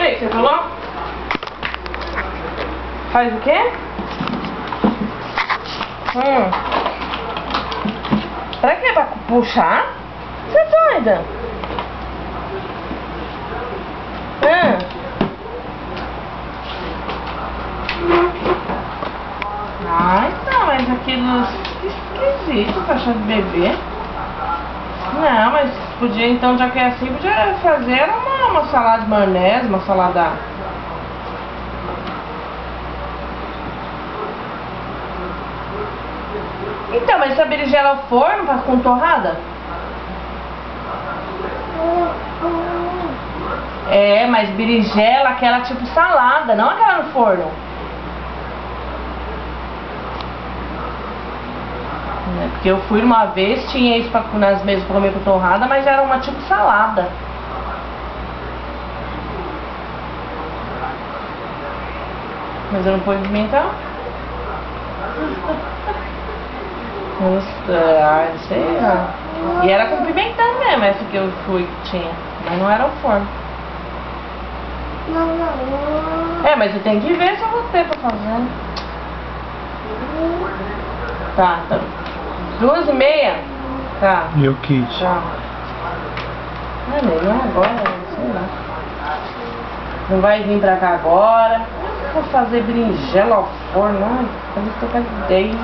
aí, você falou? Faz o quê? Pra quê? Pra puxar? Você é doida? Ah, então, mas aquilo esquisito, cachorro de bebê. Não, mas podia então, já que é assim, podia fazer uma salada de maionese, uma salada. Então, mas essa berinjela ao forno com torrada? É, mas berinjela, aquela tipo salada, não aquela no forno. Porque eu fui uma vez, tinha isso nas mesas pra comer com torrada, mas era uma tipo salada. Mas eu não ponho pimentão? Não sei lá. E era com pimentão mesmo, essa que eu fui que tinha. Mas não era o forno. É, mas eu tenho que ver se eu vou ter pra fazer. Tá, tá. 2h30? Tá. E o kit? Tá. Ah, nem agora, sei lá. Não vai vir pra cá agora. Vou fazer berinjela ao forno. Ai, eu tô com ideia.